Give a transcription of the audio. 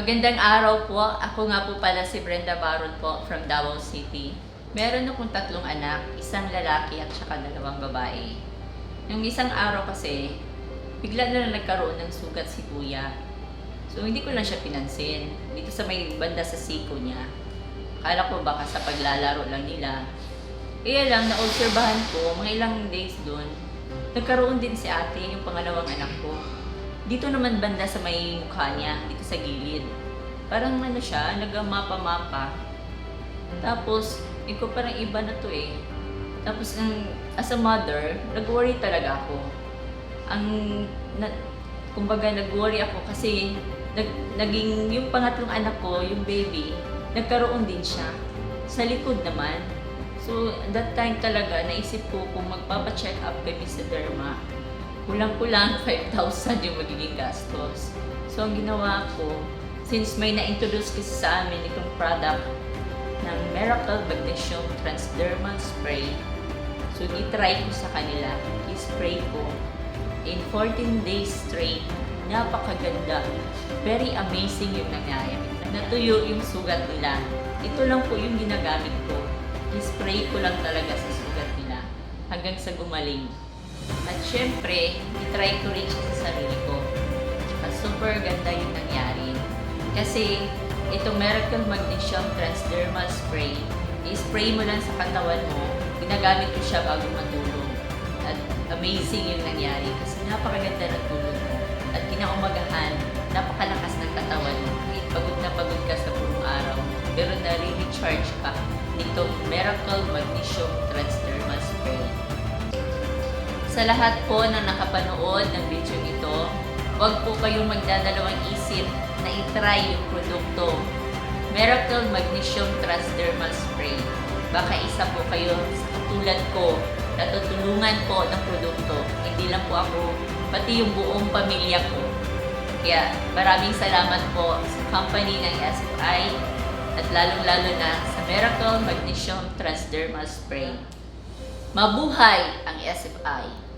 Magandang araw po. Ako nga po pala si Brenda Baron po from Davao City. Meron akong 3 anak, isang lalaki at saka 2 babae. Yung isang araw kasi, bigla na nagkaroon ng sugat si kuya. So hindi ko lang siya pinansin. Dito sa may banda sa siko niya. Akala ko baka sa paglalaro lang nila. Kaya lang, naobserbahan ko, mga ilang days doon, nagkaroon din si ate, yung pangalawang anak ko. Dito naman banda sa may mukha niya, dito sa gilid. Parang ano siya, nagmapa-mapa. Tapos, ko parang iba na to eh. Tapos, as a mother, nag-worry talaga ako. Kumbaga, nag-worry ako kasi naging yung pangatlong anak ko, yung baby, nagkaroon din siya. Sa likod naman. So, that time talaga, naisip ko kung magpapa-check up kami sa derma, kulang-kulang 5,000 yung magiging gastos. So, ang ginawa ko, since may na-introduce kasi sa amin itong product ng Miracle Magnesium Transdermal Spray, so i-try ko sa kanila, i-spray ko. In 14 days straight, napakaganda. Very amazing yung nangyayari. Natuyo yung sugat nila. Ito lang po yung ginagamit ko. I-spray ko lang talaga sa sugat nila hanggang sa gumaling. At syempre, itry ko rin siya sa sarili ko. At super ganda yung nangyari. Kasi, itong Miracle Magnesium Transdermal Spray, i-spray mo lang sa katawan mo, ginagamit ko siya bago matulog. At amazing yung nangyari kasi napakaganda ng tulog mo. At kinaumagahan, napakalakas ng katawan mo. Pagod na pagod ka sa buong araw, pero nare-recharge ka nitong Miracle Magnesium Transdermal Spray. Sa lahat po na nakapanood ng video ito, huwag po kayong magdadalawang isip na itry yung produkto Miracle Magnesium Transdermal Spray. Baka isa po kayo sa katulad ko na tutulungan po ng produkto. Hindi lang po ako, pati yung buong pamilya ko. Kaya maraming salamat po sa company ng SFI at lalong-lalo na sa Miracle Magnesium Transdermal Spray. Mabuhay ang SFI!